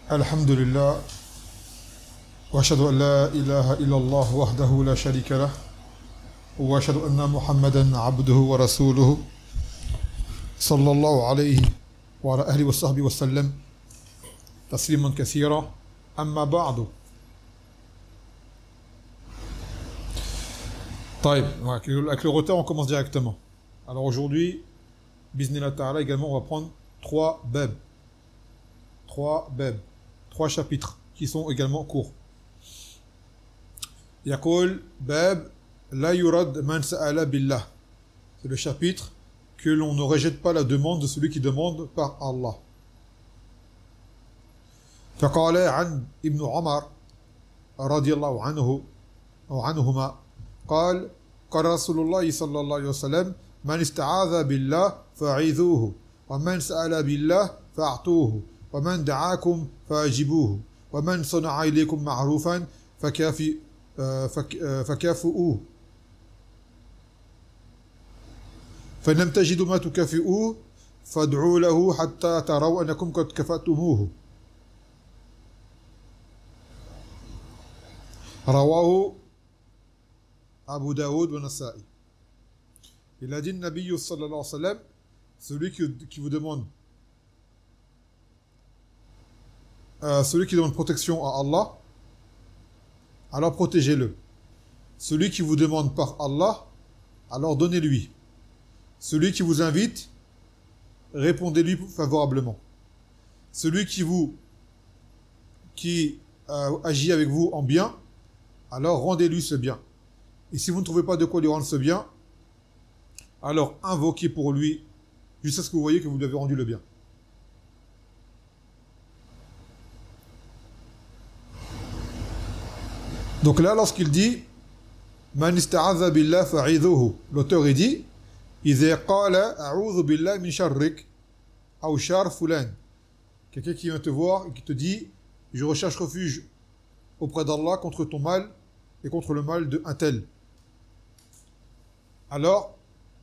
الحمد لله وأشهد أن لا إله إلا الله وحده لا شريك له وأشهد أن محمدا عبده ورسوله صلى الله عليه وعلى أهله وصحبه وسلم تسليما كثيرا أما بعد. طيب, avec le retard on commence directement. Alors aujourd'hui, Bismillah Ta'ala également on va prendre trois chapitres qui sont également courts. Yaqul bab la yurad man sa'ala billah. C'est le chapitre que l'on ne rejette pas la demande de celui qui demande par Allah. فقال عن ابن عمر رضي الله عنه أو عنهما قال رسول الله صلى الله عليه وسلم من استعاذ بالله فأعيذوه ومن سأل بالله فأعطوه ومن دعاكم فأجيبوه ومن صنع إليكم معروفا فكافئوه فإن لم تجدوا ما تكافئوه فادعوا له حتى تروا أنكم قد كفأتموه. رواه Abu Daoud wa Nasa'i. Il a dit le Nabi sallallahu alayhi wa sallam, celui qui vous demande protection à Allah, alors protégez-le. Celui qui vous demande par Allah, alors donnez-lui. Celui qui vous invite, répondez-lui favorablement. Celui qui agit avec vous en bien, alors rendez-lui ce bien. Et si vous ne trouvez pas de quoi lui rendre ce bien, alors invoquez pour lui jusqu'à ce que vous voyez que vous lui avez rendu le bien. Donc là, lorsqu'il dit Man ista'adha billah fa'idhuhu, l'auteur il dit Idha qala a'udhu billah min sharrik aw shar fulan. Quelqu'un qui vient te voir et qui te dit Je recherche refuge auprès d'Allah contre ton mal et contre le mal de un tel. Alors,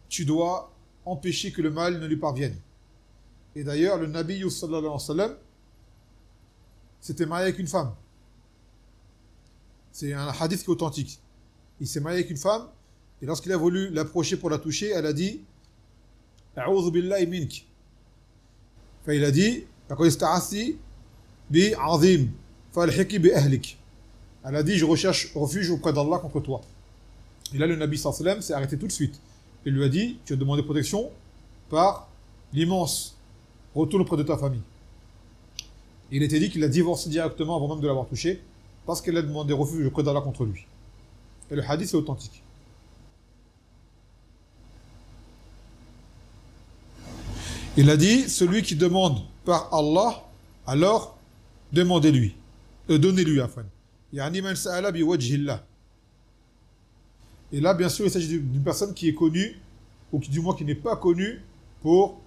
tu dois empêcher que le mal ne lui parvienne. Et d'ailleurs, le Nabi sallallahu alayhi wa sallam s'était marié avec une femme. C'est un hadith qui est authentique. Il s'est marié avec une femme, et lorsqu'il a voulu l'approcher pour la toucher, elle a dit « A'udhu billahi mink ». Enfin, il a dit « Laqad ista'athi bi 'azim, falhiqi bi ahlik ». Elle a dit « Je recherche refuge auprès d'Allah contre toi ». Et là, le Nabi sallallahu alayhi wa sallam s'est arrêté tout de suite. Il lui a dit, tu as demandé protection par l'immense. Retourne auprès de ta famille. Et il était dit qu'il a divorcé directement avant même de l'avoir touché, parce qu'elle a demandé refuge auprès d'Allah contre lui. Et le hadith est authentique. Il a dit, celui qui demande par Allah, alors demandez-lui. Donnez-lui afin. Yani man sa'ala bi wajhillah. Et là, bien sûr, il s'agit d'une personne qui est connue, ou qui, du moins qui n'est pas connue, pour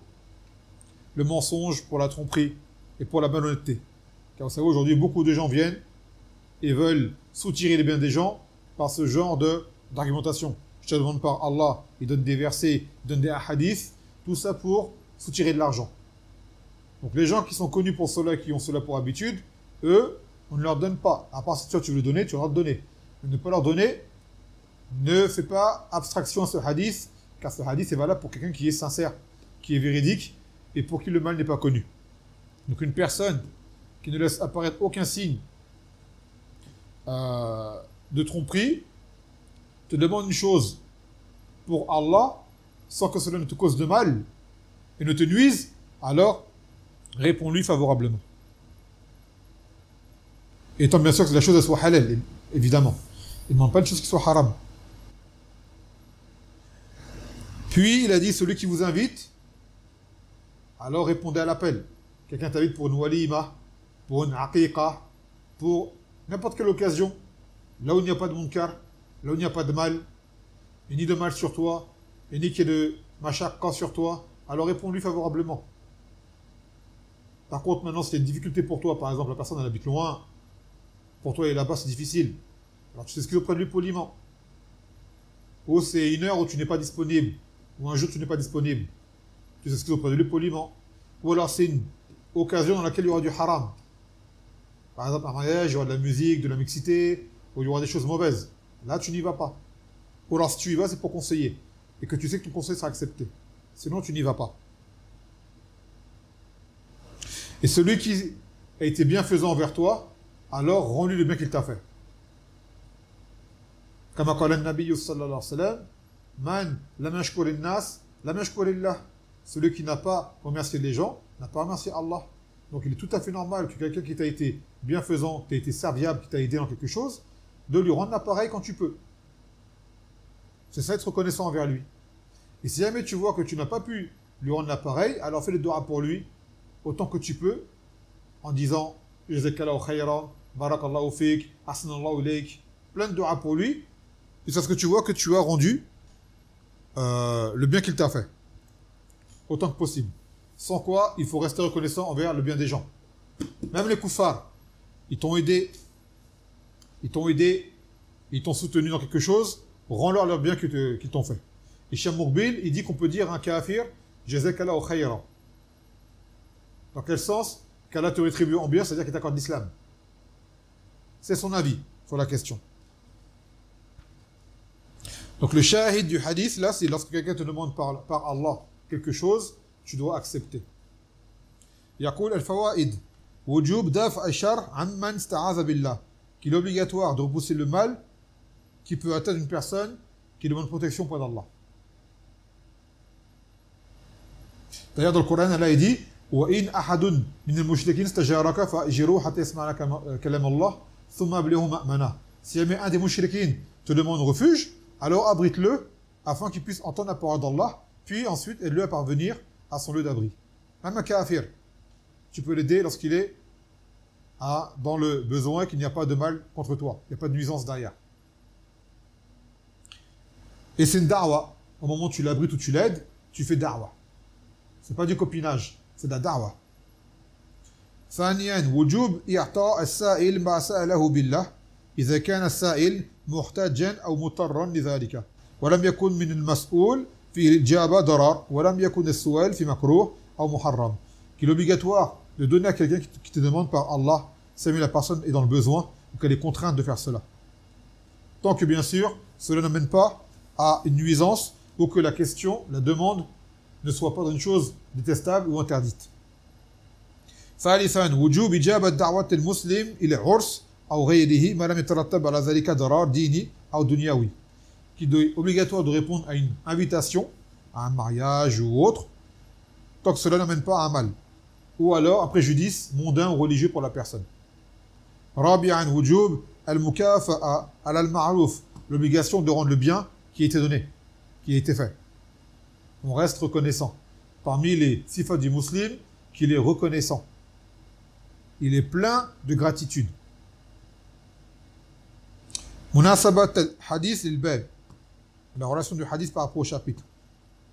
le mensonge, pour la tromperie et pour la malhonnêteté. Car vous savez, aujourd'hui, beaucoup de gens viennent et veulent soutirer les biens des gens par ce genre d'argumentation. Je te demande par Allah, il donne des versets, il donne des hadiths, tout ça pour soutirer de l'argent. Donc les gens qui sont connus pour cela, qui ont cela pour habitude, eux, on ne leur donne pas. À part si tu veux le donner, tu vas leur donner. Mais ne pas leur donner, ne fais pas abstraction à ce hadith, car ce hadith est valable pour quelqu'un qui est sincère, qui est véridique, et pour qui le mal n'est pas connu. Donc une personne qui ne laisse apparaître aucun signe de tromperie, te demande une chose pour Allah, sans que cela ne te cause de mal, et ne te nuise, alors réponds-lui favorablement. Étant bien sûr que la chose elle soit halal, évidemment. Il ne demande pas une chose qui soit haram. Puis, il a dit, celui qui vous invite, alors répondez à l'appel. Quelqu'un t'invite pour une walima, pour une aqiqa, pour n'importe quelle occasion, là où il n'y a pas de munkar, là où il n'y a pas de mal, et ni de mal sur toi, et ni qu'il y ait de mashaqqa sur toi, alors réponds-lui favorablement. Par contre, maintenant, si il y a une difficulté pour toi, par exemple, la personne elle habite loin, pour toi, elle est là-bas, c'est difficile. Alors tu t'excuses auprès de lui poliment. Ou c'est une heure où tu n'es pas disponible, ou un jour tu n'es pas disponible. Tu t'excuses auprès de lui poliment. Ou alors c'est une occasion dans laquelle il y aura du haram. Par exemple, un mariage, il y aura de la musique, de la mixité, ou il y aura des choses mauvaises. Là, tu n'y vas pas. Ou alors, si tu y vas, c'est pour conseiller. Et que tu sais que ton conseil sera accepté. Sinon, tu n'y vas pas. Et celui qui a été bienfaisant envers toi, alors rends-lui le bien qu'il t'a fait. Comme a dit le Nabi sallallahu alayhi wa sallam, Man lam yashkur nas, lam yashkur illah. Celui qui n'a pas remercié les gens, n'a pas remercié Allah. Donc il est tout à fait normal que quelqu'un qui t'a été bienfaisant, qui t'a été serviable, qui t'a aidé dans quelque chose, de lui rendre l'appareil quand tu peux. C'est ça, être reconnaissant envers lui. Et si jamais tu vois que tu n'as pas pu lui rendre l'appareil, alors fais le dua pour lui, autant que tu peux, en disant Jazakallahu khayran, barakallahu fik, ahsanallahu ilayk, plein de dua pour lui, jusqu'à ce que tu vois que tu as rendu le bien qu'il t'a fait. Autant que possible. Sans quoi, il faut rester reconnaissant envers le bien des gens. Même les koufars, ils t'ont aidé, ils t'ont soutenu dans quelque chose, rends-leur leur bien qu'ils t'ont fait. Et Cheikh Moukbil, il dit qu'on peut dire un kafir, Jazakallahu khayran. Dans quel sens? Qu'Allah te rétribue en bien, c'est-à-dire qu'il t'accorde l'islam. C'est son avis sur la question. Donc le shahid du hadith, là, c'est lorsque quelqu'un te demande par Allah quelque chose, tu dois accepter. Yaqul al-fawaid wujub daf' ashar amman ista'aza billah, qu'il est obligatoire de repousser le mal qui peut atteindre une personne qui demande protection auprès d'Allah. D'ailleurs dans le Coran, Allah dit wa in ahadun min al-mushrikin istajaraka fa'jiruhu hatta yasma'a kalam Allah thumma ablighu ma'mana. Si jamais un des mushrikin te demande refuge, alors abrite-le afin qu'il puisse entendre la parole d'Allah, puis ensuite aide-le à parvenir à son lieu d'abri. Même un kafir, tu peux l'aider lorsqu'il est dans le besoin, qu'il n'y a pas de mal contre toi, il n'y a pas de nuisance derrière. Et c'est une da'wa. Au moment où tu l'abrites ou tu l'aides, tu fais da'wa. C'est pas du copinage, c'est de la da'wa. ثانيا وجوب إعطاء السائل ما سأله بالله إذا كان السائل محتاجا أو مضطرا لذلك ولم يكن من المسؤول في الإجابة ضرر ولم يكن السؤال في مكروه أو محرم. Qu'il est obligatoire de donner à quelqu'un qui te demande par Allah, si la personne est dans le besoin ou qu'elle est contrainte de faire cela. Tant que bien sûr, cela n'amène pas à une nuisance ou que la question, la demande, ne soit pas une chose détestable ou interdite. ثالثا وجوب إجابة دعوة المسلم إلى عرس أو غيره ما لم يترتب على ذلك ضرر ديني أو دنيوي. Qu'il est obligatoire de répondre à une invitation, à un mariage ou autre, tant que cela n'amène pas à un mal, ou alors un préjudice mondain ou religieux pour la personne. رابعا وجوب المكافأة على المعروف, l'obligation de rendre le bien qui a été donné, qui a été fait. On reste reconnaissant. Parmi les sifat du musulman, qu'il est reconnaissant. Il est plein de gratitude. Munasabat al-hadith lil-bab, la relation du hadith par rapport au chapitre.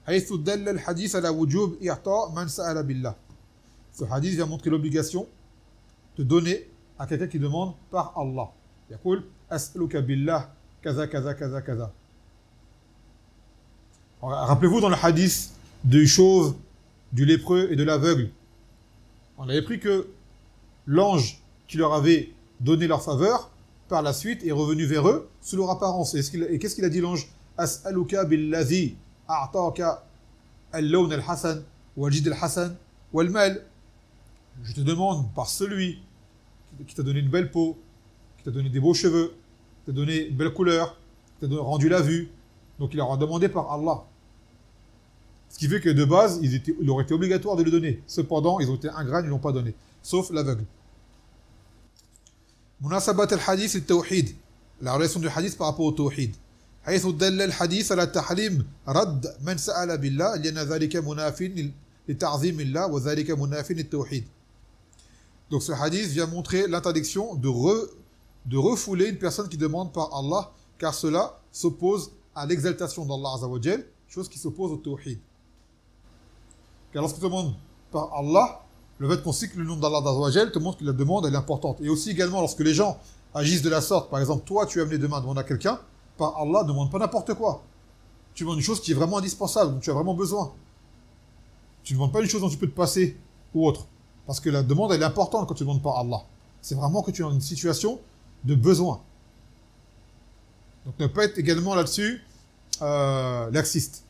حيث دل الحديث على وجوب إعطاء من سأل بالله. Ce hadith vient montrer l'obligation de donner à quelqu'un qui demande par Allah. يقول أسألك بالله كذا كذا كذا كذا. Rappelez-vous dans le hadith du chauve, du lépreux et de l'aveugle, on avait pris que l'ange qui leur avait donné leur faveur, par la suite, est revenu vers eux sous leur apparence. Et qu'est-ce qu'il a dit l'ange? As'aluka billazi a'taka al-lawn al-hasan wal-jid al-hasan wal-mal. Je te demande par celui qui t'a donné une belle peau, qui t'a donné des beaux cheveux, qui t'a donné une belle couleur, qui t'a rendu la vue. Donc il leur a demandé par Allah. Ce qui fait que de base, il aurait été obligatoire de le donner. Cependant, ils ont été ingrats, ils ne l'ont pas donné. Sauf l'aveugle. Munasabat al-hadith al-tawhid. La relation du hadith par rapport au tawhid. حيث دل الحديث على تحريم رد من سأل بالله لأن ذلك مناف لتعظيم الله وذلك مناف للتوحيد. Donc ce hadith vient montrer l'interdiction de refouler une personne qui demande par Allah, car cela s'oppose à l'exaltation d'Allah Azza wa Jal, chose qui s'oppose au tawhid. Car lorsqu'on te demande par Allah, le fait qu'on cite le nom d'Allah Azza wa Jal te montre que la demande elle est importante. Et aussi également lorsque les gens agissent de la sorte, par exemple toi tu as amené demain demander à quelqu'un, par Allah ne demande pas n'importe quoi. Tu demandes une chose qui est vraiment indispensable, dont tu as vraiment besoin. Tu ne demandes pas une chose dont tu peux te passer ou autre. Parce que la demande elle est importante quand tu demandes par Allah. C'est vraiment que tu es dans une situation de besoin. Donc ne pas être également là-dessus laxiste.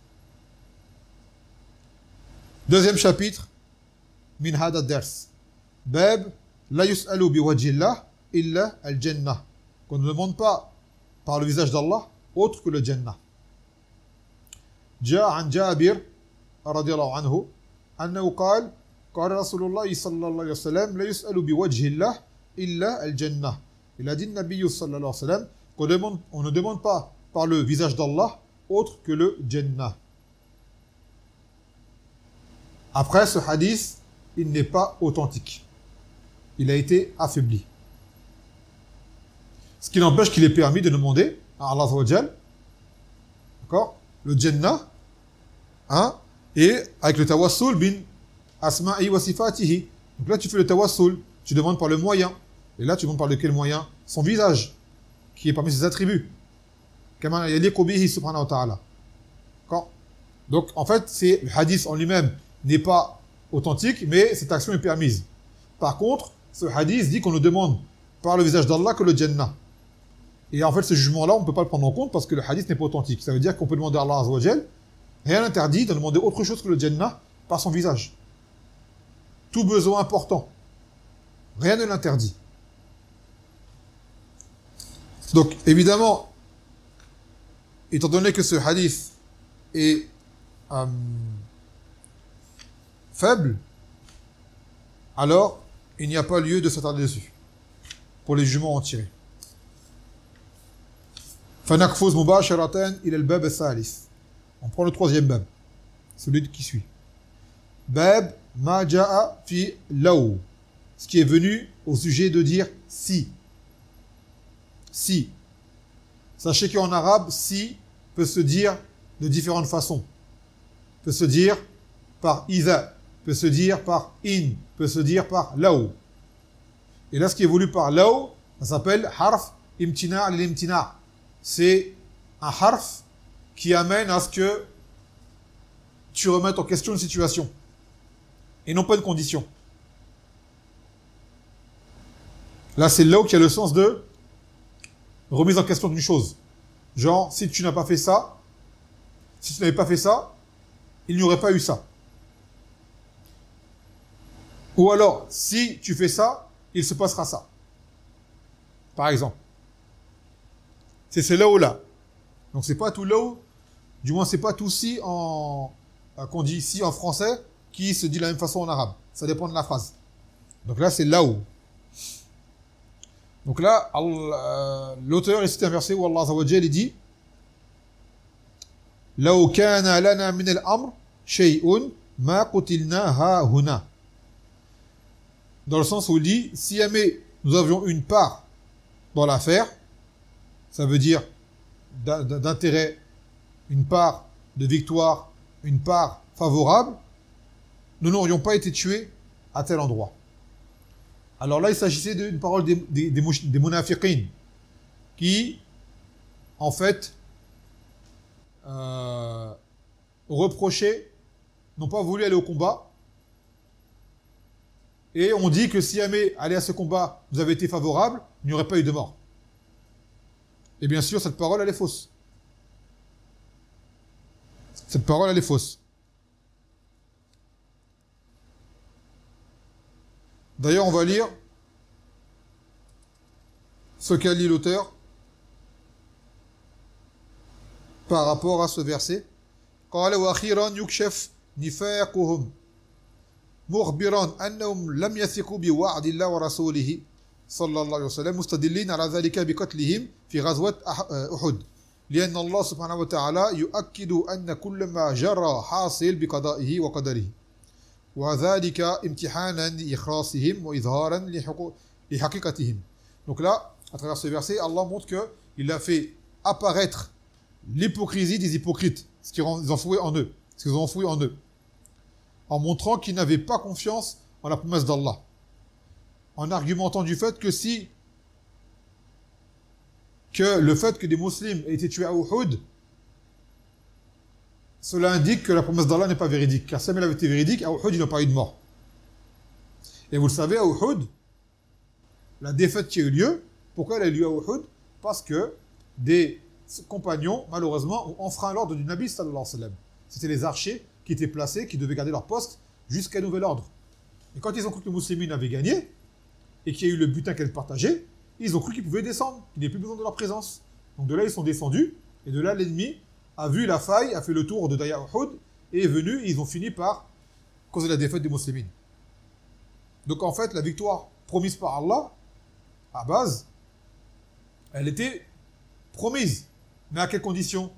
Deuxième chapitre, min hada dars. Bab la yus'alu bi wajhillah illa al-jannah. Qu'on ne demande pas par le visage d'Allah autre que le Jannah. جاء عن جابر رضي الله عنه أنه قال قال رسول الله صلى الله عليه وسلم لا يسأل بوجه الله إلا الجنة. Il a dit le Nabi sallallahu alayhi wa sallam qu'on ne demande pas par le visage d'Allah autre que le Jannah. Après ce hadith, il n'est pas authentique. Il a été affaibli. Ce qui n'empêche qu'il est permis de demander à Allah Azza wa Jal, d'accord, le Jannah, hein, et avec le tawassul bin asma'i wa sifatihi. Donc là tu fais le tawassul, tu demandes par le moyen. Et là tu demandes par lequel moyen? Son visage, qui est parmi ses attributs. Kama yaliqu bihi subhanahu wa ta'ala. D'accord? Donc en fait, le hadith en lui-même n'est pas authentique, mais cette action est permise. Par contre, ce hadith dit qu'on ne demande par le visage d'Allah que le Jannah. Et en fait, ce jugement-là, on ne peut pas le prendre en compte parce que le hadith n'est pas authentique. Ça veut dire qu'on peut demander à Allah Azza wa Jal, rien n'interdit de demander autre chose que le Jannah par son visage. Tout besoin important. Rien ne l'interdit. Donc, évidemment, étant donné que ce hadith est faible, alors il n'y a pas lieu de s'attarder dessus pour les jugements en tirer. فنقفز مباشرة إلى الباب الثالث. On prend le troisième bab, celui qui suit. Bab ma jaa fi law. Ce qui est venu au sujet de dire si. Si. Sachez qu'en arabe, si peut se dire de différentes façons. Peut se dire par iza, peut se dire par in, peut se dire par law. Et là, ce qui est voulu par law, ça s'appelle harf imtina' al-imtina'. C'est un harf qui amène à ce que tu remettes en question une situation et non pas une condition. Là, c'est là où il y a le sens de remise en question d'une chose. Genre, si tu n'as pas fait ça, si tu n'avais pas fait ça, il n'y aurait pas eu ça. Ou alors, si tu fais ça, il se passera ça. Par exemple. C'est là ou là. Donc c'est pas tout là où, du moins c'est pas tout si qu'on dit si en français qui se dit de la même façon en arabe. Ça dépend de la phrase. Donc là c'est là où. Donc là l'auteur ici un verset où Allah Azza wa Jalla dit law kana lana min al-amr shay'un ma qutilna ha huna. Dans le sens où il dit si jamais nous avions une part dans l'affaire, ça veut dire d'intérêt, une part de victoire, une part favorable, nous n'aurions pas été tués à tel endroit. Alors là, il s'agissait d'une parole des munafiqin qui, en fait, reprochaient, n'ont pas voulu aller au combat, et on dit que si jamais aller à ce combat vous avait été favorable, il n'y aurait pas eu de mort. Et bien sûr, cette parole, elle est fausse. Cette parole, elle est fausse. D'ailleurs, on va lire ce qu'a dit l'auteur par rapport à ce verset. قال وأخيرا يكشف نفاقهم مخبرا أنهم لم يثقوا بوعد الله ورسوله صلى الله عليه وسلم مستدلين على ذلك بقتلهم في غزوة أحد لأن الله سبحانه وتعالى يؤكد أن كل ما جرى حاصل بقضائه وقدره وذلك امتحانا لإخلاصهم وإظهارا لحقيقتهم. Donc là, à travers ce verset, Allah montre qu'il a fait apparaître l'hypocrisie des hypocrites, ce qu'ils ont enfoui en eux, ce qu'ils ont enfoui en eux, en montrant qu'ils n'avaient pas confiance en la promesse d'Allah, en argumentant du fait que le fait que des musulmans aient été tués à Uhud, cela indique que la promesse d'Allah n'est pas véridique. Car si elle avait été véridique, à Uhud, il n'y a pas eu de mort. Et vous le savez, à Uhud, la défaite qui a eu lieu. Pourquoi elle a eu lieu à Uhud? Parce que des compagnons, malheureusement, ont enfreint l'ordre du Nabi sallallahu alayhi wa sallam. C'était les archers qui étaient placés, qui devaient garder leur poste jusqu'à nouvel ordre. Et quand ils ont cru que les musulmans avaient gagné, et qu'il y a eu le butin qu'elle partageait, ils ont cru qu'ils pouvaient descendre, qu'il n'y avait plus besoin de leur présence. Donc de là, ils sont descendus, et de là, l'ennemi a vu la faille, a fait le tour de Daya Uhud, et est venu, et ils ont fini par causer la défaite des musulmans. Donc en fait, la victoire promise par Allah, à base, elle était promise. Mais à quelles conditions?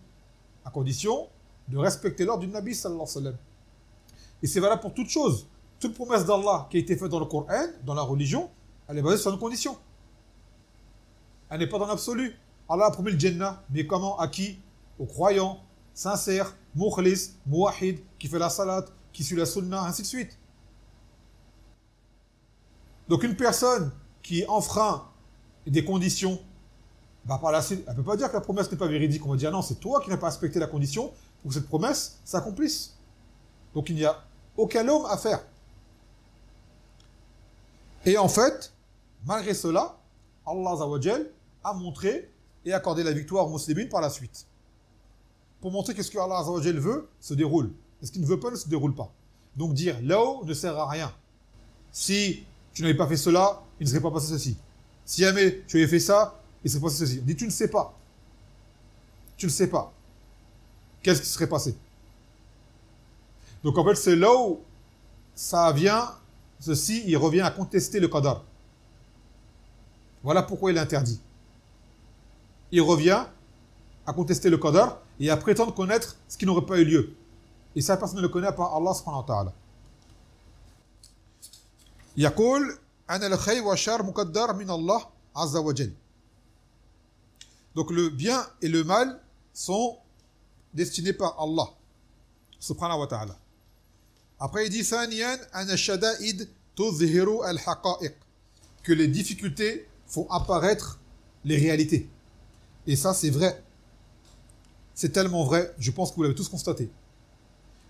À condition de respecter l'ordre du Nabi sallallahu alayhi wa sallam. Et c'est valable pour toute chose. Toute promesse d'Allah qui a été faite dans le Coran, dans la religion, elle est basée sur une condition. Elle n'est pas dans l'absolu. Allah a promis le Jannah, mais comment? À qui? Aux croyants, sincères, mukhlis, muwahid, qui fait la salat, qui suit la sunna, ainsi de suite. Donc une personne qui enfreint des conditions, bah par la suite, elle ne peut pas dire que la promesse n'est pas véridique. On va dire non, c'est toi qui n'as pas respecté la condition pour que cette promesse s'accomplisse. Donc il n'y a aucun homme à faire. Et en fait, malgré cela, Allah Azza wa Jal a montré et accordé la victoire aux musulmans par la suite. Pour montrer que ce que Allah Azza wa Jal veut se déroule. Et ce qu'il ne veut pas ne se déroule pas. Donc dire là-haut ne sert à rien. Si tu n'avais pas fait cela, il ne serait pas passé ceci. Si jamais tu avais fait ça, il serait passé ceci. On dit tu ne sais pas. Tu ne sais pas. Qu'est-ce qui serait passé? Donc en fait, c'est là où ça vient, ceci, il revient à contester le qadar. Voilà pourquoi il est interdit. Il revient à contester le qadar et à prétendre connaître ce qui n'aurait pas eu lieu. Et ça, personne ne le connaît par Allah subhanahu wa ta'ala. يقول أنا الخير والشر مقدر من الله عز وجل. Donc le bien et le mal sont destinés par Allah subhanahu wa ta'ala. Après il dit ثانيا أن الشدائد تظهر الحقائق, que les difficultés font apparaître les réalités. Et ça c'est vrai. C'est tellement vrai, je pense que vous l'avez tous constaté.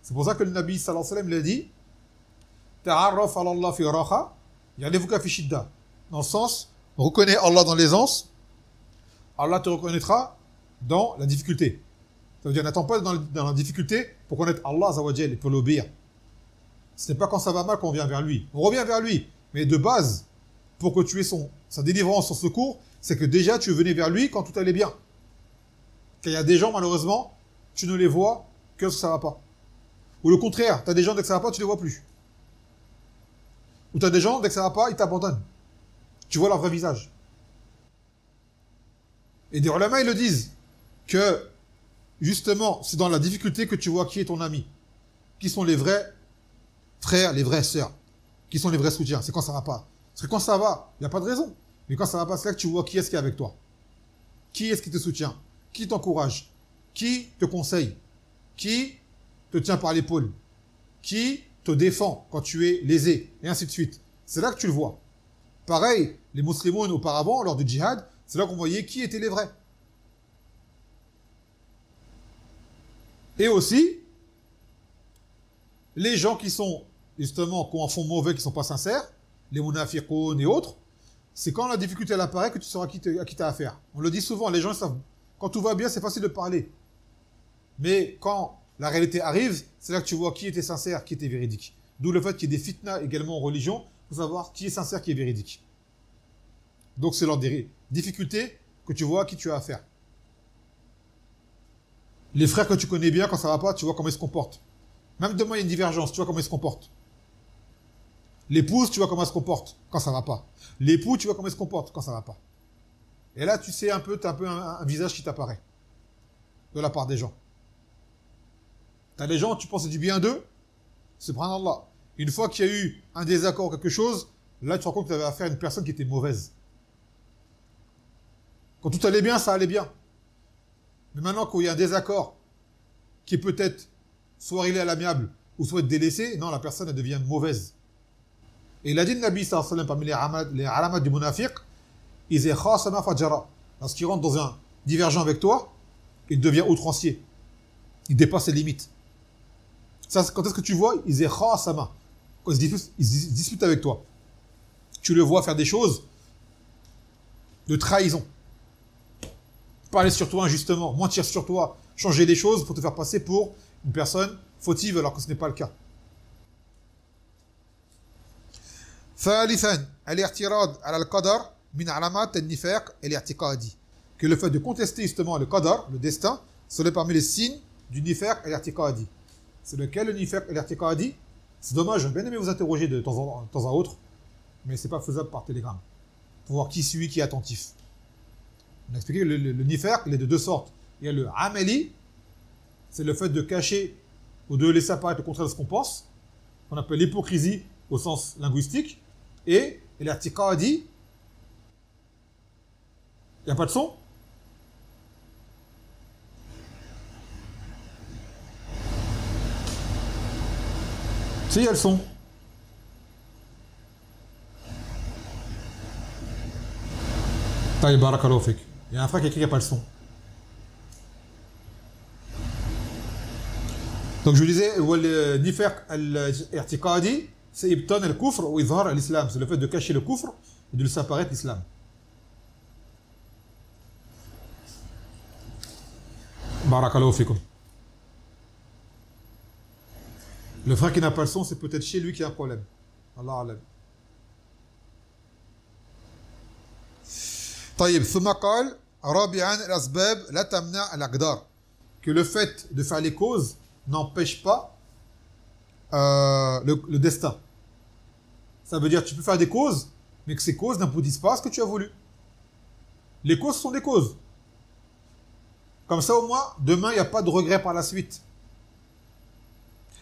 C'est pour ça que le Nabi sallallahu alayhi wa sallam l'a dit Ta'arraf ala Allah fi raha, ya'rifuka fi shidda. Dans le sens, reconnais Allah dans l'aisance, Allah te reconnaîtra dans la difficulté. Ça veut dire, n'attends pas dans la difficulté pour connaître Allah Azza wa Jal et pour l'obéir. Ce n'est pas quand ça va mal qu'on vient vers lui. On revient vers lui. Mais de base, pour que tu aies sa délivrance, son secours, c'est que déjà tu venais vers lui quand tout allait bien. Car il y a des gens, malheureusement, tu ne les vois que ça ne va pas. Ou le contraire, tu as des gens, dès que ça ne va pas, tu ne les vois plus. Ou tu as des gens, dès que ça ne va pas, ils t'abandonnent. Tu vois leur vrai visage. Et des ulama, ils le disent, que justement, c'est dans la difficulté que tu vois qui est ton ami. Qui sont les vrais frères, les vraies sœurs. Qui sont les vrais soutiens. C'est quand ça ne va pas. Parce que quand ça va, il n'y a pas de raison. Mais quand ça ne va pas, c'est là que tu vois qui est-ce qui est avec toi. Qui est-ce qui te soutient? Qui t'encourage? Qui te conseille? Qui te tient par l'épaule? Qui te défend quand tu es lésé? Et ainsi de suite. C'est là que tu le vois. Pareil, les musulmans auparavant, lors du djihad, c'est là qu'on voyait qui étaient les vrais. Et aussi, les gens qui sont, justement, qui en font mauvais, qui ne sont pas sincères, les munafiqoun et autres, c'est quand la difficulté elle apparaît que tu sauras à qui tu as affaire. On le dit souvent, les gens savent. Quand tout va bien, c'est facile de parler. Mais quand la réalité arrive, c'est là que tu vois qui était sincère, qui était véridique. D'où le fait qu'il y ait des fitnas également en religion, pour savoir qui est sincère, qui est véridique. Donc c'est lors des difficultés que tu vois à qui tu as affaire. Les frères que tu connais bien, quand ça va pas, tu vois comment ils se comportent. Même demain, il y a une divergence, tu vois comment ils se comportent. L'épouse, tu vois comment elle se comporte quand ça va pas. L'époux, tu vois comment il se comporte quand ça va pas. Et là, tu sais tu as un peu un visage qui t'apparaît de la part des gens. Tu as des gens, tu penses du bien d'eux, subhanallah. Une fois qu'il y a eu un désaccord ou quelque chose, là, tu te rends compte que tu avais affaire à une personne qui était mauvaise. Quand tout allait bien, ça allait bien. Mais maintenant, quand il y a un désaccord qui est peut-être soit réglé à l'amiable ou soit délaissé, non, la personne, elle devient mauvaise. Et il a dit le Nabi sallallahu alayhi wa sallam parmi les alamat du munafiq, il est khasama fajara. Lorsqu'il rentre dans un divergent avec toi, il devient outrancier. Il dépasse ses limites. Ça, quand est-ce que tu vois, il est khasama. Quand il se dispute avec toi. Tu le vois faire des choses, de trahison. Parler sur toi injustement, mentir sur toi, changer des choses pour te faire passer pour une personne fautive alors que ce n'est pas le cas. ثالثا الاعتراض على القدر من علامات النفاق الاعتقادي. Que le fait de contester justement le qadar, le destin, serait parmi les signes du nifaq al-i'tiqadi. C'est lequel le nifaq al-i'tiqadi? C'est dommage, j'aurais bien aimé vous interroger de temps à autre, mais c'est pas faisable par télégramme. Pour voir qui suit, qui est attentif. On a expliqué que le nifaq, il est de deux sortes. Il y a le amali, c'est le fait de cacher ou de laisser apparaître le contraire de ce qu'on pense, qu'on appelle l'hypocrisie au sens linguistique, et l'irtiqadi, il n'y a pas de son? Si, il y a le son. Taïb, barakallahu fik. Il y a un frère qui écrit qu'il n'y a pas le son. Donc je vous disais, le nifaq al-i'tiqadi, c'est ibtan al-kufr ou izhar al-islam. C'est le fait de cacher le kufr et de laisser apparaître l'islam. Barakallahu fikum. Le frère qui n'a pas le son, c'est peut-être chez lui qu'il y a un problème. Allah alam. طيب ثم قال رابعا الأسباب لا تمنع الأقدار. Que le fait de faire les causes n'empêche pas le destin. Ça veut dire que tu peux faire des causes, mais que ces causes n'aboutissent pas à ce que tu as voulu. Les causes sont des causes. Comme ça, au moins, demain, il n'y a pas de regret par la suite.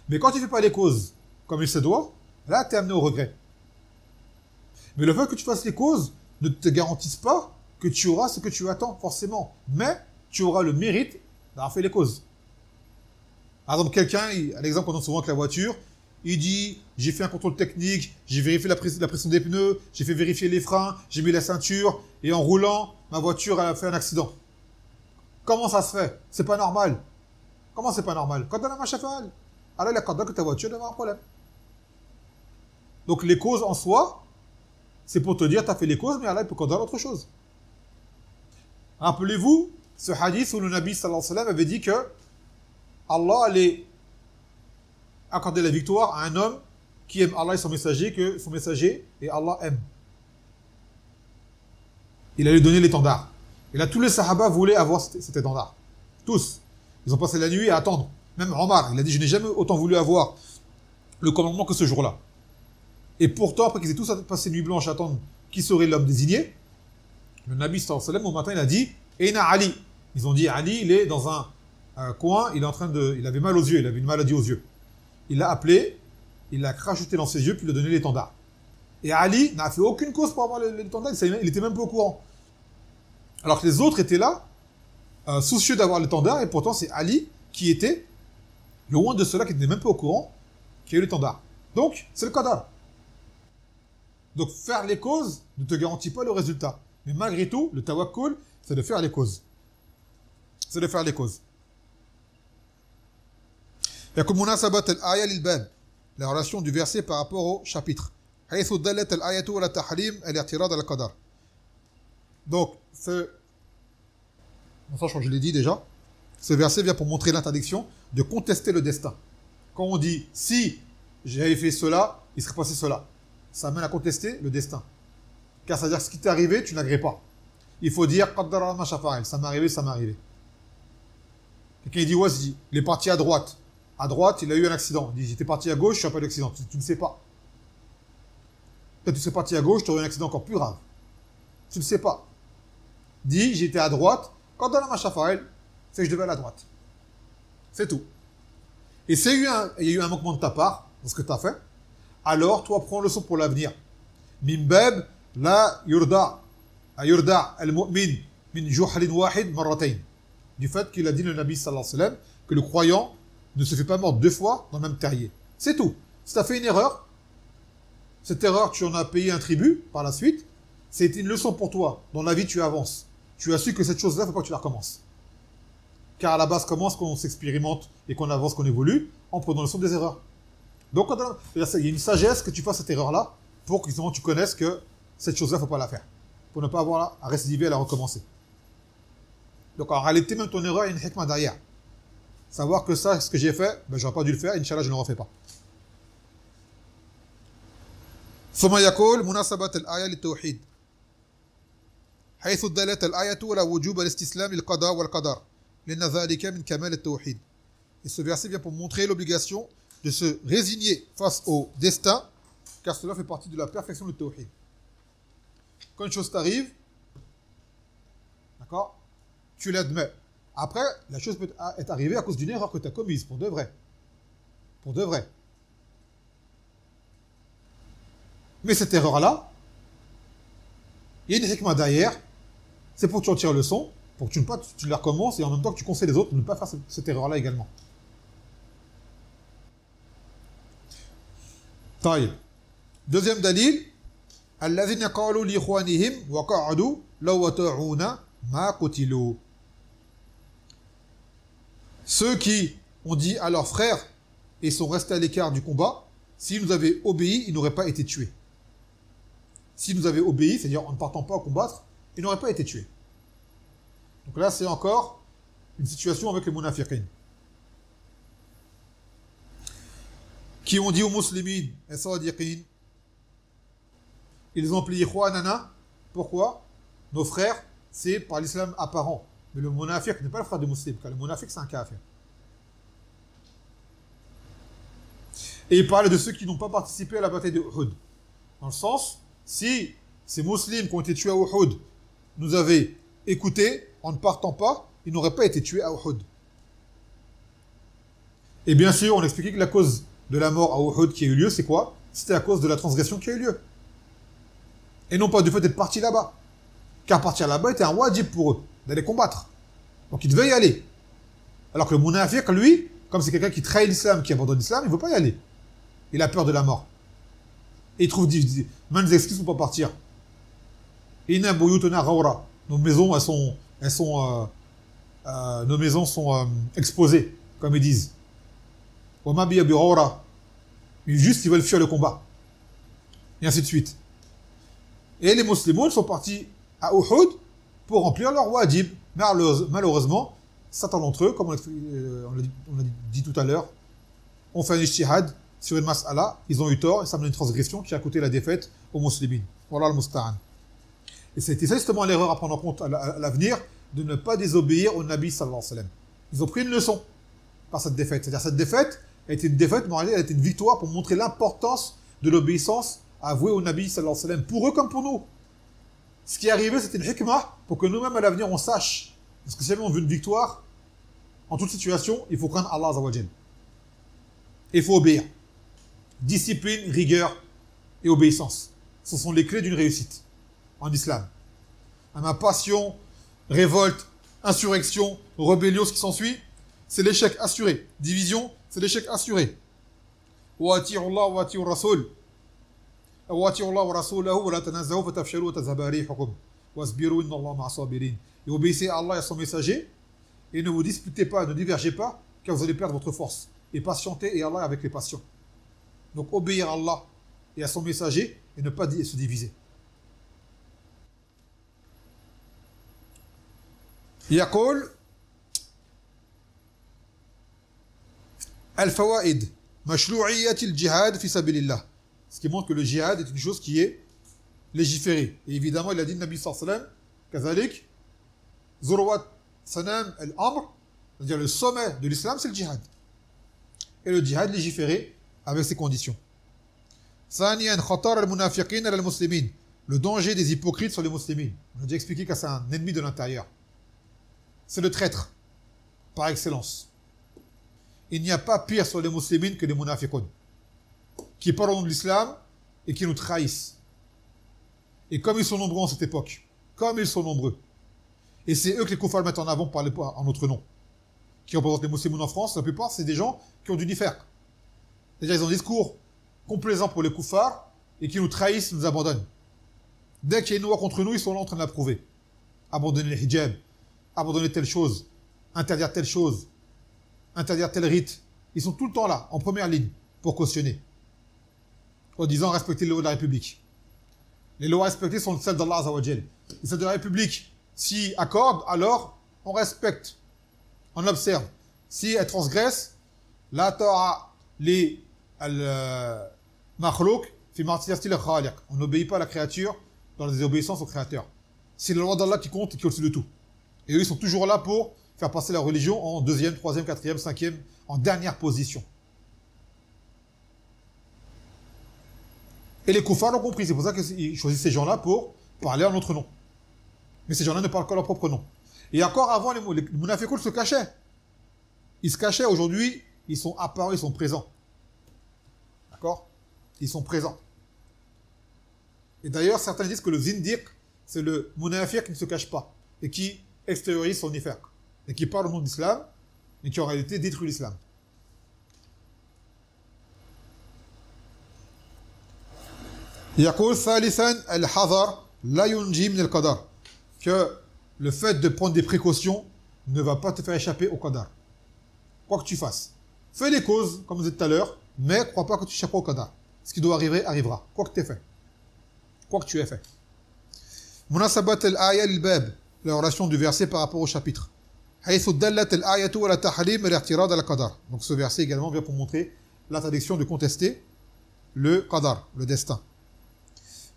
Mais quand tu ne fais pas les causes comme il se doit, là, tu es amené au regret. Mais le fait que tu fasses les causes ne te garantisse pas que tu auras ce que tu attends, forcément. Mais tu auras le mérite d'avoir fait les causes. Par exemple, quelqu'un, à l'exemple qu'on donne souvent avec la voiture, il dit, j'ai fait un contrôle technique, j'ai vérifié la pression des pneus, j'ai fait vérifier les freins, j'ai mis la ceinture, et en roulant, ma voiture a fait un accident. Comment ça se fait? C'est pas normal. Comment c'est pas normal? Quand on a un machafal, alors il y a quand que ta voiture doit avoir un problème. Donc les causes en soi, c'est pour te dire, tu as fait les causes, mais Allah il peut condamner autre chose. Rappelez-vous ce hadith où le Nabi sallallahu alayhi wa sallam avait dit que Allah allait accorder la victoire à un homme qui aime Allah et son messager, que son messager et Allah aiment. Il allait donner l'étendard. Et là, tous les sahaba voulaient avoir cet étendard. Tous. Ils ont passé la nuit à attendre. Même Omar, il a dit, je n'ai jamais autant voulu avoir le commandement que ce jour-là. Et pourtant, après qu'ils aient tous passé nuit blanche à attendre qui serait l'homme désigné, le Nabi sallallahu alayhi wa sallam, au matin, il a dit, Eina Ali. Ils ont dit, Ali, il est dans un coin, il avait mal aux yeux, il avait une maladie aux yeux. Il l'a appelé, il l'a crachoté dans ses yeux, puis il lui a donné l'étendard. Et Ali n'a fait aucune cause pour avoir l'étendard, il était même pas au courant. Alors que les autres étaient là, soucieux d'avoir l'étendard, et pourtant c'est Ali qui était loin de ceux-là qui n'étaient même pas au courant, qui a eu l'étendard. Donc, c'est le qadar. Donc, faire les causes ne te garantit pas le résultat. Mais malgré tout, le tawakkul, c'est de faire les causes. C'est de faire les causes. يكون مناسبة الآية للباب. La relation du verset par rapport au chapitre. حيث دلت الآية على تحريم الاعتراض على القدر. Donc, ça, je l'ai dit déjà, ce verset vient pour montrer l'interdiction de contester le destin. Quand on dit, si j'avais fait cela, il serait passé cela. Ça amène à contester le destin. Car ça veut dire que ce qui t'est arrivé, tu n'agrées pas. Il faut dire, qaddara ma shafa'il, ça m'est arrivé, ça m'est arrivé. Quelqu'un il dit, ouais, il est parti à droite. À droite, il a eu un accident. Il dit, j'étais parti à gauche, je n'ai pas eu d'accident. Tu ne sais pas. Peut-être que tu serais parti à gauche, tu aurais eu un accident encore plus grave. Tu ne sais pas. Dis, j'étais à droite, qaddara ma shafa'il, c'est que je devais aller à droite. C'est tout. Et s'il y a eu un manquement de ta part, dans ce que tu as fait, alors toi prends leçon pour l'avenir. Mimbab la yurda al-mu'min min juhlin wahid marratayn. Du fait qu'il a dit le Nabi sallallahu alayhi wa sallam que le croyant ne se fait pas mordre deux fois dans le même terrier. C'est tout. Si tu as fait une erreur, cette erreur tu en as payé un tribut par la suite, c'est une leçon pour toi. Dans la vie tu avances. Tu as su que cette chose-là, il ne faut pas que tu la recommences. Car à la base, comment est-ce qu'on s'expérimente et qu'on avance, qu'on évolue? En prenant leçon des erreurs. Donc, il y a une sagesse que tu fasses cette erreur-là pour que justement, tu connaisses que cette chose-là, il ne faut pas la faire. pour ne pas avoir à récidiver et à la recommencer. Donc en réalité, même ton erreur, il y a une hikmah derrière. Savoir que ça, ce que j'ai fait, ben, j'aurais pas dû le faire, Inch'Allah, je ne le refais pas. ثم يقول مناسبة الآية للتوحيد حيث دلت الآية على وجوب الاستسلام للقضاء والقدر لأن ذلك من كمال التوحيد. Et ce verset vient pour montrer l'obligation de se résigner face au destin, car cela fait partie de la perfection du tawhid. Quand une chose t'arrive, d'accord, tu l'admets. Après, la chose peut être arrivée à cause d'une erreur que tu as commise, pour de vrai. Pour de vrai. Mais cette erreur-là, il y a une hikmah derrière, c'est pour que tu en tires le leçon, pour que tu la recommences et en même temps que tu conseilles les autres de ne pas faire cette erreur-là également. طيب. Deuxième dalil, الذين قالوا لإخوانهم وقعدوا لو أطاعونا ما قتلوا. Ceux qui ont dit à leurs frères et sont restés à l'écart du combat, s'ils nous avaient obéi, ils n'auraient pas été tués. S'ils nous avaient obéi, c'est-à-dire en ne partant pas combattre, ils n'auraient pas été tués. Donc là, c'est encore une situation avec les munafiqin, qui ont dit aux musulmans et sadiqin, ils ont appelé ikhwanana. Pourquoi? Nos frères, c'est par l'islam apparent. Mais le munafiq n'est pas le frère du musulman, car le munafiq c'est un kafir. Et il parle de ceux qui n'ont pas participé à la bataille de Uhud. Dans le sens, si ces musulmans qui ont été tués à Uhud nous avaient écoutés en ne partant pas, ils n'auraient pas été tués à Uhud. Et bien sûr, on expliquait que la cause de la mort à Uhud qui a eu lieu, c'est quoi? C'était à cause de la transgression qui a eu lieu. Et non pas du fait d'être parti là-bas. Car partir là-bas était un wajib pour eux, d'aller combattre. Donc ils devaient y aller. Alors que le munafiq, lui, comme c'est quelqu'un qui trahit l'islam, qui abandonne l'islam, il ne veut pas y aller. Il a peur de la mort. Et il trouve des excuses pour ne pas partir. Inna buyutuna ghawra. Nos maisons, nos maisons sont exposées, comme ils disent. Wama biya bi ghawra. Juste, ils veulent fuir le combat. Et ainsi de suite. Et les musulmans sont partis à Uhud pour remplir leur wajib. Mais malheureusement, certains d'entre eux, comme on l'a dit tout à l'heure, ont fait un ijtihad sur une mas'ala, ils ont eu tort, et ça mène une transgression qui a coûté la défaite aux musulmans. Voilà le musta'an. Et c'était ça justement l'erreur à prendre en compte à l'avenir, de ne pas désobéir au Nabi sallallahu alayhi wa sallam. Ils ont pris une leçon par cette défaite. C'est-à-dire cette défaite a été une défaite, mais en réalité elle a été une victoire pour montrer l'importance de l'obéissance avouée au Nabi sallallahu alayhi wa sallam, pour eux comme pour nous. Ce qui est arrivé, c'était une hikmah pour que nous-mêmes à l'avenir on sache. Parce que si on veut une victoire, en toute situation, il faut craindre Allah azza wa jal. Et il faut obéir. Discipline, rigueur et obéissance. Ce sont les clés d'une réussite en islam. Ma passion, révolte, insurrection, rébellion, ce qui s'ensuit, c'est l'échec assuré. Division, c'est l'échec assuré. Wa ati'u Allah wa ati'u Rasul. Wa ati'u Allah wa Rasulahu wa la tanazzahu fatafshalu wa tadhhaba rihukum. Wasbiru inna Allah ma'a sabirin. Et obéissez à Allah et à son messager et ne vous disputez pas, ne divergez pas, car vous allez perdre votre force. Et patientez et Allah est avec les patients. Donc obéir à Allah et à son messager et ne pas se diviser. يقول الفوائد مشروعية الجهاد في سبيل الله. Ce qui montre que le djihad est une chose qui est légiférée. Et évidemment, il a dit le Nabi sallallahu alayhi wa sallam, كذلك ذروة سنام الأمر, c'est-à-dire le sommet de l'islam, c'est le djihad. Et le djihad légiféré avec ses conditions. ثانيا خطر المنافقين على المسلمين. Le danger des hypocrites sur les musulmans. On a déjà expliqué que c'est un ennemi de l'intérieur. C'est le traître, par excellence. Il n'y a pas pire sur les musulmans que les munafiqun, qui parlent au nom de l'islam et qui nous trahissent. Et comme ils sont nombreux en cette époque, comme ils sont nombreux, et c'est eux que les koufars mettent en avant en notre nom, qui représentent les musulmans en France, la plupart c'est des gens qui ont du nifaq. C'est-à-dire ils ont un discours complaisant pour les koufars et qui nous trahissent, nous abandonnent. Dès qu'il y a une loi contre nous, ils sont là en train de l'approuver. Abandonner le hijab, abandonner telle chose, interdire telle chose, interdire tel rite. Ils sont tout le temps là, en première ligne, pour cautionner. En disant respecter les lois de la République. Les lois respectées sont celles d'Allah azza wa jal. les États de la République s'y accordent, alors on respecte, on observe. Si elles transgressent, la ta'a li al-makhlouk fi ma'siyati al-khaliq. On n'obéit pas à la créature dans la désobéissance au créateur. C'est la loi d'Allah qui compte et qui est au-dessus de tout. Et eux, ils sont toujours là pour faire passer la religion en deuxième, troisième, quatrième, cinquième, en dernière position. Et les koufars l'ont compris. C'est pour ça qu'ils choisissent ces gens-là pour parler en notre nom. Mais ces gens-là ne parlent qu'en leur propre nom. Et encore avant, les munafiqoun se cachaient. Ils se cachaient. Aujourd'hui, ils sont apparus, ils sont présents. D'accord? Ils sont présents. Et d'ailleurs, certains disent que le zindiq, c'est le munafiq qui ne se cache pas et qui extériorise son nifaq. Et qui parle au nom de l'islam, mais qui en réalité détruit l'islam. يقول ثالثا الحذر لا ينجي من القدر, que le fait de prendre des précautions ne va pas te faire échapper au qadar. Quoi que tu fasses, fais les causes comme je disais tout à l'heure, mais ne crois pas que tu échapperas au qadar. Ce qui doit arriver arrivera, quoi que tu aies fait, quoi que tu aies fait. Munasabat al-aya al-bab, la relation du verset par rapport au chapitre. حيث دلت الآية على تحريم الاعتراض على القدر. Donc ce verset également vient pour montrer l'interdiction de contester le qadar, le destin.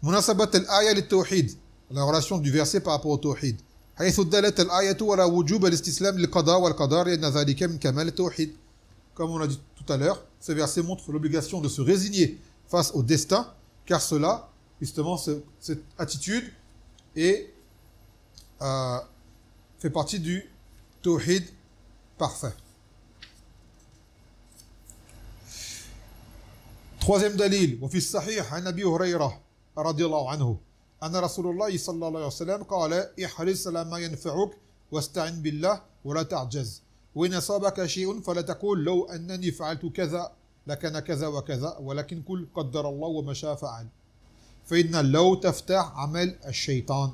مناسبة الآية للتوحيد, la relation du verset par rapport au tawhid. حيث دلت الآية على وجوب الاستسلام للقضاء والقدر لأن ذلك من كمال التوحيد. Comme on l'a dit tout à l'heure, ce verset montre l'obligation de se résigner face au destin, car cela, justement, cette attitude fait partie du tawhid parfait. Troisième dalil, وفي الصحيح عن أبي هريرة رضي الله عنه أن رسول الله صلى الله عليه وسلم قال احرص على ما ينفعك واستعن بالله ولا تعجز وإن أصابك شيء فلا تقول لو أنني فعلت كذا لكان كذا وكذا ولكن قل قدر الله وما شاء فعل فإن لو تفتح عمل الشيطان.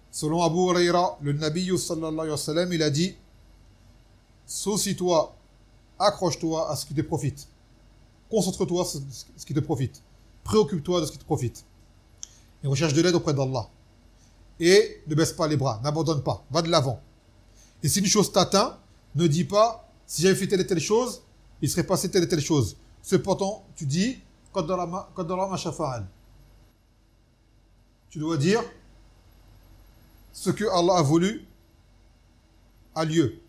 Selon Abu Huraira, le Nabi sallallahu alayhi wa sallam, il a dit: soucie-toi, accroche-toi à ce qui te profite, concentre-toi sur ce qui te profite, préoccupe-toi de ce qui te profite, et recherche de l'aide auprès d'Allah. Et ne baisse pas les bras, n'abandonne pas, va de l'avant. Et si une chose t'atteint, ne dis pas: si j'avais fait telle et telle chose, il serait passé telle et telle chose. Cependant, tu dis: qaddara ma shafa'al. Tu dois dire ce que Allah a voulu a lieu.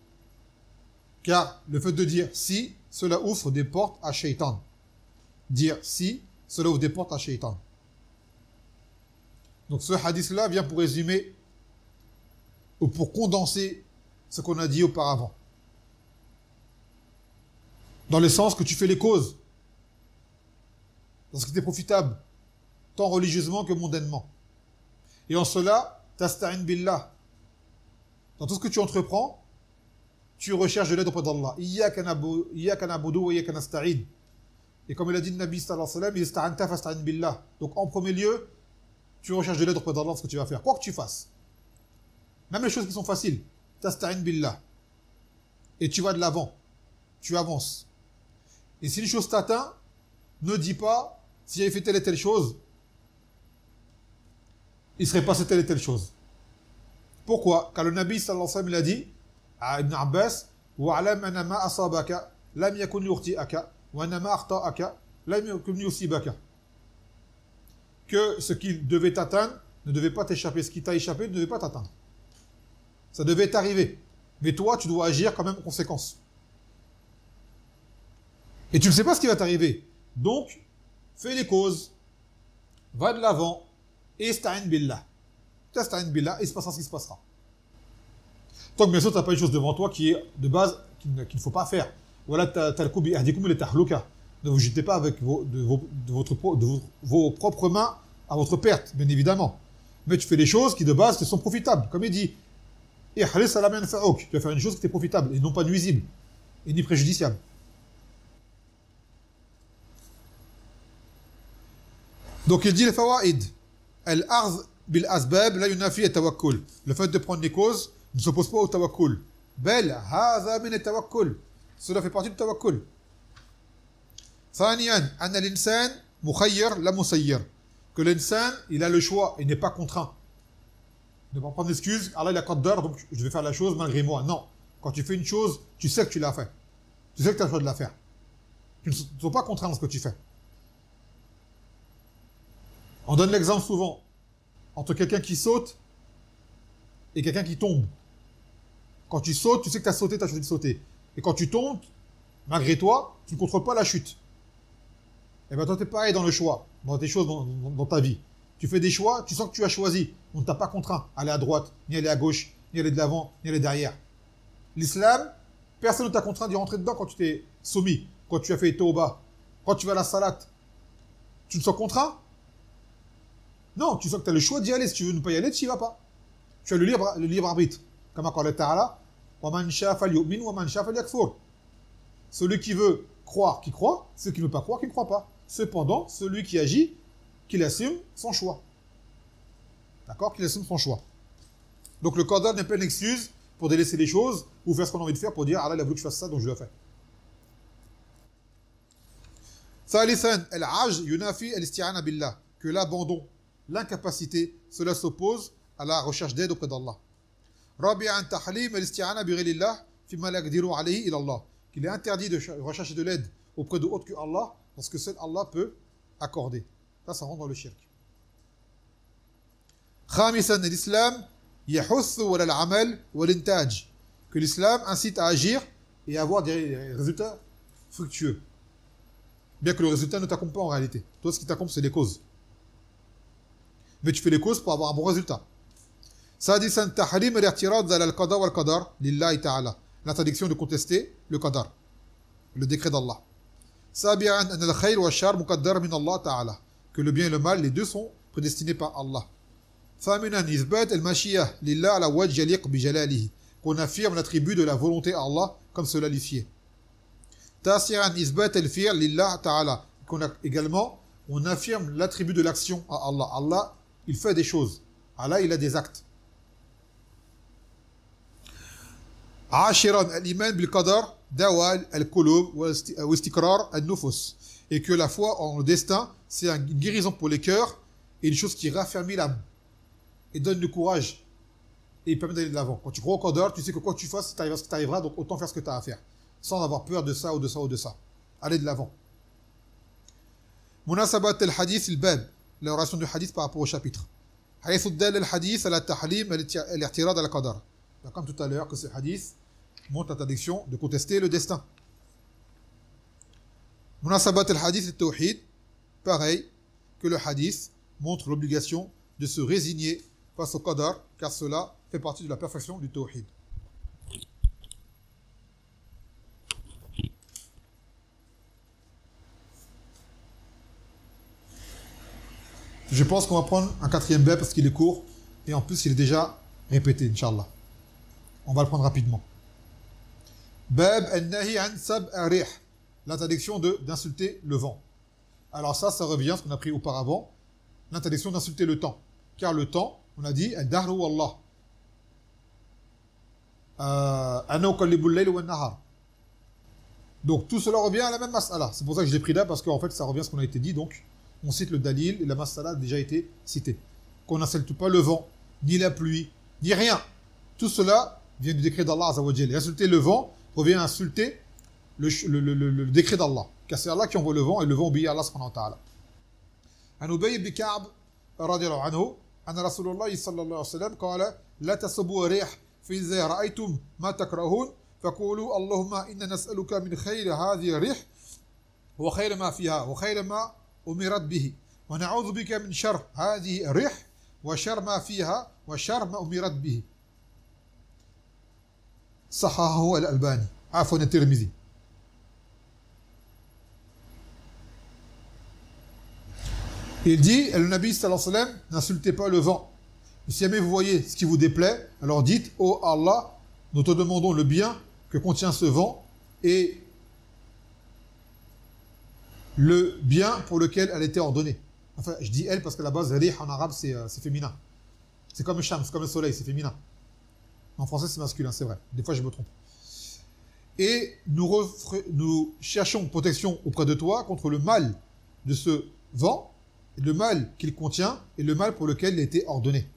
Car le fait de dire si, cela ouvre des portes à Shaitan. Dire si, cela ouvre des portes à Shaitan. Donc ce hadith-là vient pour résumer ou pour condenser ce qu'on a dit auparavant. Dans le sens que tu fais les causes, dans ce qui t'est profitable, tant religieusement que mondainement. Et en cela, tasta'in billah. Dans tout ce que tu entreprends, tu recherches de l'aide auprès d'Allah. Iyyaka na'budu wa iyyaka nasta'in. Et comme il a dit le Nabi sallallahu alayhi wa sallam, ista'anta fasta'in billah. Donc en premier lieu, tu recherches de l'aide auprès d'Allah dans ce que tu vas faire. Quoi que tu fasses. Même les choses qui sont faciles. Tasta'in billah. Et tu vas de l'avant. Tu avances. Et si une chose t'atteint, ne dis pas: si j'avais fait telle et telle chose, il serait passé telle et telle chose. Pourquoi? Car le Nabi sallallahu alayhi wa sallam il a dit à Ibn Abbas: wa'alam anna ma asabaka lam yakun yukhti'aka wa anna ma akhta'aka lam yakun yusibaka. Que ce qui devait t'atteindre ne devait pas t'échapper, ce qui t'a échappé ne devait pas t'atteindre. Ça devait t'arriver. Mais toi, tu dois agir quand même en conséquence. Et tu ne sais pas ce qui va t'arriver. Donc, fais les causes, va de l'avant, et ista'in billah. Tasta'in billah, et il se passera ce qui se passera. Tant que bien sûr, tu n'as pas une chose devant toi qui est de base, qu'il ne faut pas faire. Voilà, talqu bi ahdikum li tahluka. Ne vous jetez pas avec vos propres mains à votre perte, bien évidemment. Mais tu fais des choses qui de base te sont profitables. Comme il dit, ihris ala ma yanfa'uk. Tu vas faire une chose qui t'est profitable, et non pas nuisible, et ni préjudiciable. Donc il dit les fawaïd. Al-arz bil-asbab la yunafi at-tawakkul. Le fait de prendre des causes ne s'oppose pas au tawakkul. Bel hadha min at-tawakkul. Cela fait partie du tawakkul. ثانيا أن الإنسان مخير لا مسير. Que l'insan, il a le choix, il n'est pas contraint. Ne pas prendre d'excuses. Allah, il a qadar, donc je vais faire la chose malgré moi. Non. Quand tu fais une chose, tu sais que tu l'as fait. Tu sais que tu as le choix de la faire. Tu ne sois pas contraint dans ce que tu fais. On donne l'exemple souvent entre quelqu'un qui saute et quelqu'un qui tombe. Quand tu sautes, tu sais que tu as sauté, tu as choisi de sauter. Et quand tu tombes, malgré toi, tu ne contrôles pas la chute. Et bien toi, tu es pareil dans le choix, dans tes choses, dans ta vie. Tu fais des choix, tu sens que tu as choisi. On ne t'a pas contraint à aller à droite, ni aller à gauche, ni aller de l'avant, ni aller derrière. L'islam, personne ne t'a contraint d'y rentrer dedans quand tu t'es soumis, quand tu as fait tauba, quand tu vas à la salat. Tu te sens contraint? Non, tu sens que tu as le choix d'y aller. Si tu veux ne pas y aller, tu n'y vas pas. Tu as le libre arbitre. Comme Allah Ta'ala, وَمَنْ شَاءَ فَلْيُؤْمِنْ وَمَنْ شَاءَ فَلْيَكْفُرْ. Celui qui veut croire, qui croit. Celui qui ne veut pas croire, qui ne croit pas. Cependant, celui qui agit, qu'il assume son choix. D'accord? Qu'il assume son choix. Donc le qadar n'est pas une excuse pour délaisser les choses ou faire ce qu'on a envie de faire pour dire Allah il a voulu que je fasse ça, donc je le fais. ثالثا العجز ينافي الاستعانة بالله, que l'abandon, l'incapacité, cela s'oppose à la recherche d'aide auprès d'Allah. رابعا تحريم الاستعانة بغير الله فيما لا يقدر عليه إلا الله, qu'il est interdit de rechercher de l'aide auprès de autre que Allah parce que seul Allah peut accorder. Ça rentre dans le shirk. خامسا الإسلام يحث على العمل والإنتاج, que l'islam incite à agir et à avoir des résultats fructueux. Bien que le résultat ne t'accompagne pas en réalité. Toi, ce qui t'accompagne, c'est les causes. Mais tu fais les causes pour avoir un bon résultat. سادسا تحريم الاعتراض على القضاء والقدر لله تعالى, l'interdiction de contester le qadar, le décret d'Allah. سابعا أن الخير والشر مقدر من الله تعالى, que le bien et le mal, les deux sont prédestinés par Allah. ثامنا إثبات المشيئة لله على وجه يليق بجلاله, qu'on affirme l'attribut de la volonté à Allah comme cela lui fiait. تاسعا إثبات الفعل لله تعالى, qu'on a également, on affirme l'attribut de l'action à Allah. Allah, il fait des choses. Allah, il a des actes. عاشرا الإيمان بالقدر دواء القلوب واستقرار النفوس, et que la foi en le destin, c'est une guérison pour les cœurs et une chose qui raffermit l'âme et donne du courage et permet d'aller de l'avant. Quand tu crois au qadar, tu sais que quoi que tu fasses, tu arriveras ce que tu arriveras, donc autant faire ce que tu as à faire, sans avoir peur de ça ou de ça ou de ça. Aller de l'avant. Munasabat al-hadith al-bab, la relation du hadith par rapport au chapitre. حيث الدال الحديث على التحريم الاعتراض على القدر. Comme tout à l'heure que ce hadith montre l'interdiction de contester le destin. Munasabat al-hadith al-tawhid, pareil que le hadith montre l'obligation de se résigner face au qadar, car cela fait partie de la perfection du tawhid. Je pense qu'on va prendre un quatrième bab parce qu'il est court et en plus il est déjà répété, Inch'Allah. On va le prendre rapidement. Bab al-nahi an sab ar-rih, l'interdiction d'insulter le vent. Alors ça revient à ce qu'on a pris auparavant, l'interdiction d'insulter le temps. Car le temps, on a dit al-dahru wallah. Ana uqallibul layl wan nahar. Donc tout cela revient à la même mas'ala. C'est pour ça que je l'ai pris là, parce qu'en fait ça revient à ce qu'on a été dit. Donc on cite le dalil et la mas'ala a déjà été citée. Qu'on n'insulte pas le vent, ni la pluie, ni rien. Tout cela vient du décret d'Allah Azza wa Jalla. Et insulter le vent revient à insulter le décret d'Allah. Car c'est Allah qui envoie le vent et le vent obéit à Allah subhanahu wa ta'ala. An Ubay ibn Ka'b radiyallahu anhu, anna Rasulullah sallallahu alayhi wa sallam qala la tasubbu rih fa idha ra'aytum ma takrahun faqulu Allahumma inna nas'aluka min khayri hadhihi rih wa khayri ma fiha wa khayri ma umirat bihi wa na'udhu bika min sharr hadhihi rih wa sharr ma fiha wa sharr ma umirat bihi. صححه الألباني عفوا الترمذي. Il dit, le Nabi sallallahu alayhi wa sallam, n'insultez pas le vent. Et si jamais vous voyez ce qui vous déplaît, alors dites, ô Allah, nous te demandons le bien que contient ce vent et le bien pour lequel elle était ordonnée. Enfin, je dis elle parce qu'à la base, rih en arabe, c'est féminin. C'est comme le shams, c'est comme le soleil, c'est féminin. En français, c'est masculin, c'est vrai. Des fois, je me trompe. Et nous cherchons protection auprès de toi contre le mal de ce vent, le mal qu'il contient et le mal pour lequel il a été ordonné.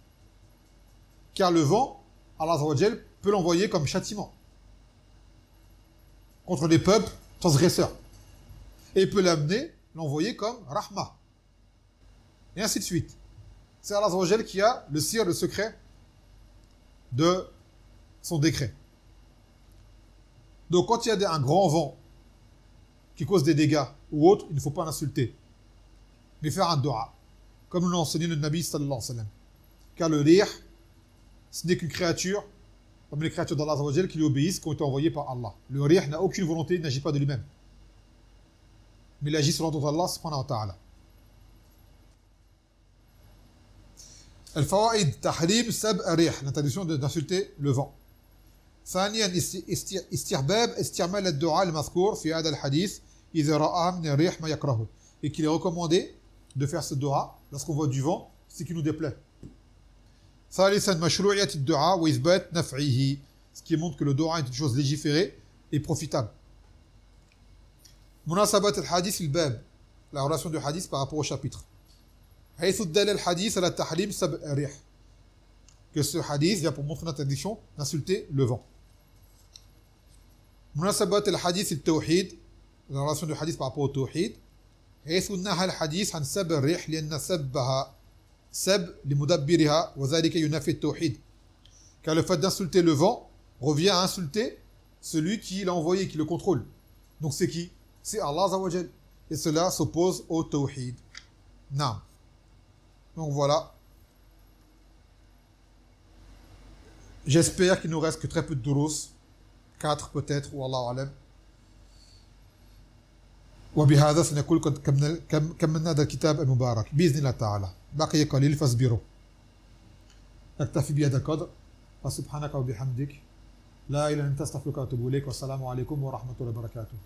Car le vent, Allah Azza wa Jal peut l'envoyer comme châtiment contre des peuples transgresseurs. Et il peut l'envoyer comme rahma. Et ainsi de suite. C'est Allah Azza wa Jal qui a le sir, le secret de son décret. Donc quand il y a un grand vent qui cause des dégâts ou autre, il ne faut pas l'insulter, mais faire un dua, comme nous l'a enseigné le Nabi sallallahu alayhi wa sallam. Car le rih, ce n'est qu'une créature, comme les créatures d'Allah Azza wa Jal qui lui obéissent, qui ont été envoyées par Allah. Le rih n'a aucune volonté, il n'agit pas de lui-même. Mais il agit sur l'ordre d'Allah subhanahu wa ta'ala. Al-Fawaid Tahrim Sab Arih, l'interdiction d'insulter le vent. ثانيا استحباب استعمال الدعاء المذكور في هذا الحديث إذا رأى من الريح ما يكرهه. Et qu'il est recommandé de faire ce dua lorsqu'on voit du vent, ce qui nous déplaît. ثالثا مشروعية الدعاء وإثبات نفعه, ce qui montre que le dua est une chose légiférée et profitable. مناسبة الحديث الباب, la relation du hadith par rapport au chapitre. حيث دل الحديث على تحريم سب الريح, que ce hadith vient pour montrer l'interdiction d'insulter le vent. مناسبة الحديث التوحيد, la relation du hadith par rapport au tawhid. حيث نهى الحديث عن سب الريح لأن سبها سب لمدبرها وذلك ينافي التوحيد. Car le fait d'insulter le vent revient à insulter celui qui l'a envoyé, qui le contrôle. Donc c'est qui? C'est Allah Azza wa Jal. Et cela s'oppose au tawhid. Naam. Donc voilà. J'espère qu'il nous reste que très peu de durus, 4 peut-être, ou Allah alam. وبهذا سنقول قد كملنا هذا الكتاب المبارك بإذن الله تعالى. بقي قليل فاصبروا. نكتفي بهذا القدر. وسبحانك وبحمدك لا إله إلا أنت أستغفرك وأتوب إليك والسلام عليكم ورحمة الله وبركاته.